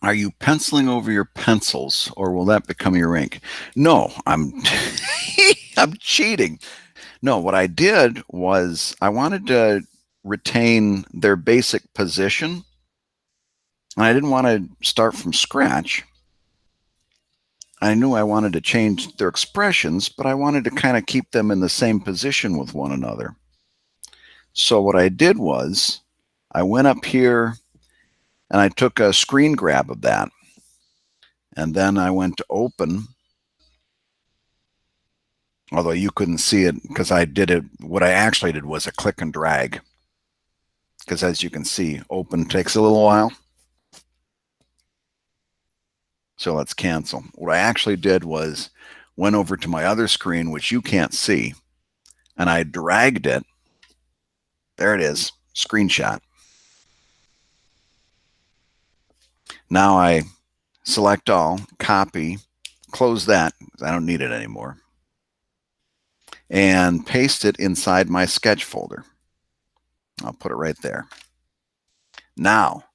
Are you penciling over your pencils, or will that become your ink? No, I'm I'm cheating. No, what I did was I wanted to retain their basic position, and I didn't want to start from scratch. I knew I wanted to change their expressions, but I wanted to kind of keep them in the same position with one another. So what I did was I went up here and I took a screen grab of that. And then I went to open, although you couldn't see it because I did it. What I actually did was a click and drag, because as you can see, open takes a little while. So let's cancel. What I actually did was went over to my other screen, which you can't see, and I dragged it. There it is, screenshot. Now I select all, copy, close that, I don't need it anymore, and paste it inside my sketch folder. I'll put it right there. Now,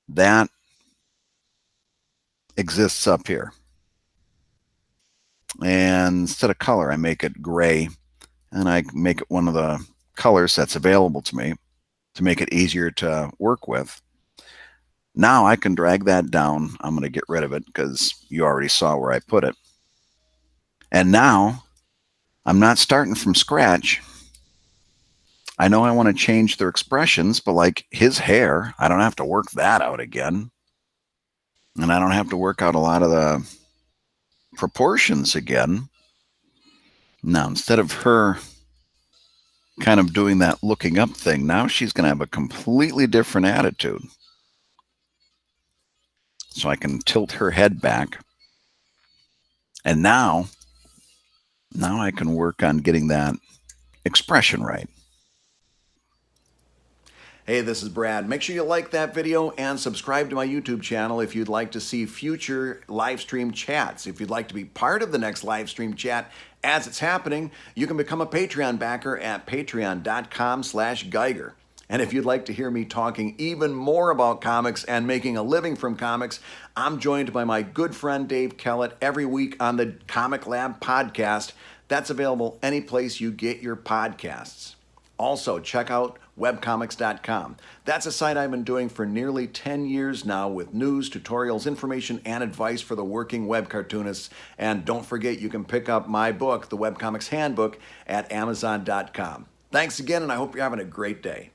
that exists up here. And instead of color, I make it gray, and I make it one of the colors that's available to me to make it easier to work with. Now I can drag that down. I'm going to get rid of it because you already saw where I put it. And now I'm not starting from scratch. I know I want to change their expressions, but like his hair, I don't have to work that out again. And I don't have to work out a lot of the proportions again. Now, instead of her kind of doing that looking up thing, now she's going to have a completely different attitude. So I can tilt her head back. And now I can work on getting that expression right. Hey, this is Brad. Make sure you like that video and subscribe to my YouTube channel if you'd like to see future live stream chats. If you'd like to be part of the next live stream chat as it's happening, you can become a Patreon backer at patreon.com/Guigar. And if you'd like to hear me talking even more about comics and making a living from comics, I'm joined by my good friend Dave Kellett every week on the Comic Lab podcast. That's available any place you get your podcasts. Also, check out webcomics.com. That's a site I've been doing for nearly 10 years now with news, tutorials, information, and advice for the working web cartoonists. And don't forget, you can pick up my book, The Webcomics Handbook, at amazon.com. Thanks again, and I hope you're having a great day.